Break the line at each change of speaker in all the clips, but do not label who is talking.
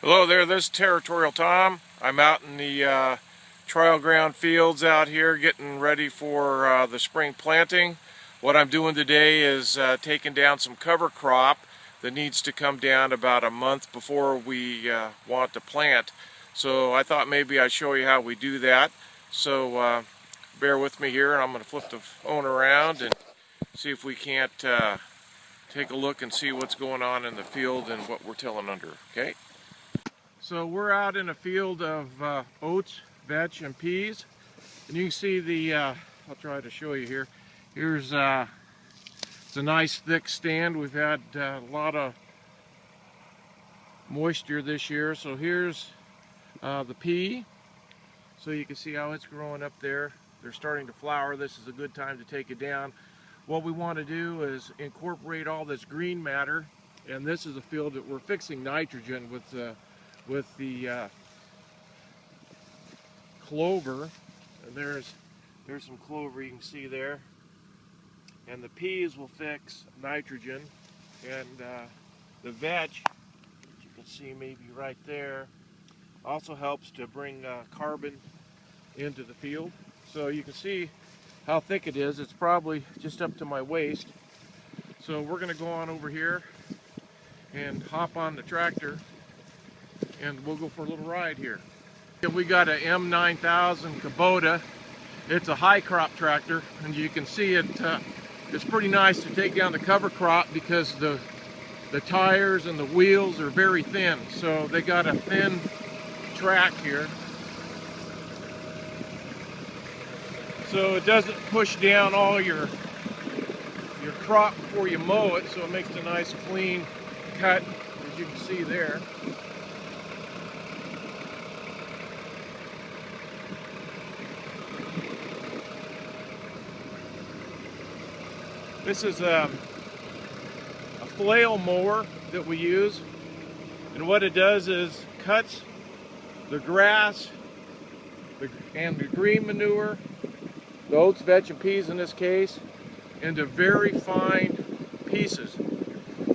Hello there, this is Territorial Tom. I'm out in the trial ground fields out here getting ready for the spring planting. What I'm doing today is taking down some cover crop that needs to come down about a month before we want to plant. So I thought maybe I'd show you how we do that. So bear with me here, and I'm going to flip the phone around and see if we can't take a look and see what's going on in the field and what we're tilling under, okay? So we're out in a field of oats, vetch, and peas, and you can see the, I'll try to show you here. Here's it's a nice thick stand. We've had a lot of moisture this year. So here's the pea. So you can see how it's growing up there. They're starting to flower. This is a good time to take it down. What we want to do is incorporate all this green matter, and this is a field that we're fixing nitrogen with the clover. And there's some clover you can see there, and the peas will fix nitrogen, and the vetch, you can see maybe right there, also helps to bring carbon into the field. So you can see how thick it is. It's probably just up to my waist. So we're going to go on over here and hop on the tractor, and we'll go for a little ride here. We got a M9000 Kubota. It's a high crop tractor, and you can see it. It's pretty nice to take down the cover crop because the tires and the wheels are very thin. So they got a thin track here, so it doesn't push down all your crop before you mow it. So it makes a nice clean cut, as you can see there. This is a flail mower that we use, and what it does is cuts the grass and the green manure, the oats, vetch, and peas in this case, into very fine pieces.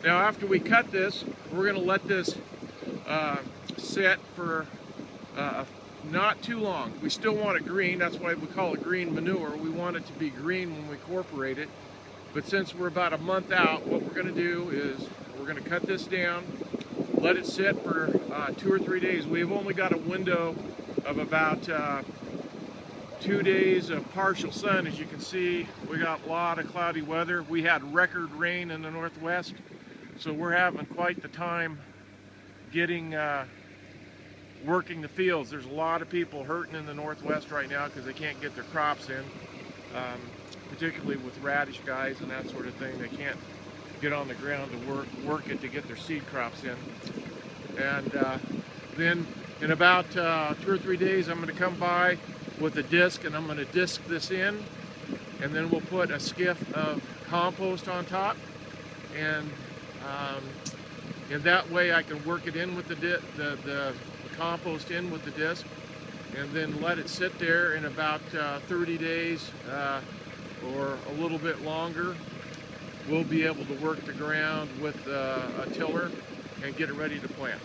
Now after we cut this, we're going to let this sit for not too long. We still want it green. That's why we call it green manure. We want it to be green when we incorporate it. But since we're about a month out, what we're going to do is we're going to cut this down, let it sit for 2 or 3 days. We've only got a window of about 2 days of partial sun. As you can see, we got a lot of cloudy weather. We had record rain in the northwest, so we're having quite the time getting working the fields. There's a lot of people hurting in the northwest right now because they can't get their crops in. Particularly with radish guys and that sort of thing. They can't get on the ground to work it to get their seed crops in. And then in about 2 or 3 days, I'm going to come by with a disc, and I'm going to disc this in, and then we'll put a skiff of compost on top, and that way I can work it in with the compost in with the disc, and then let it sit there. In about 30 days or a little bit longer, we'll be able to work the ground with a tiller and get it ready to plant.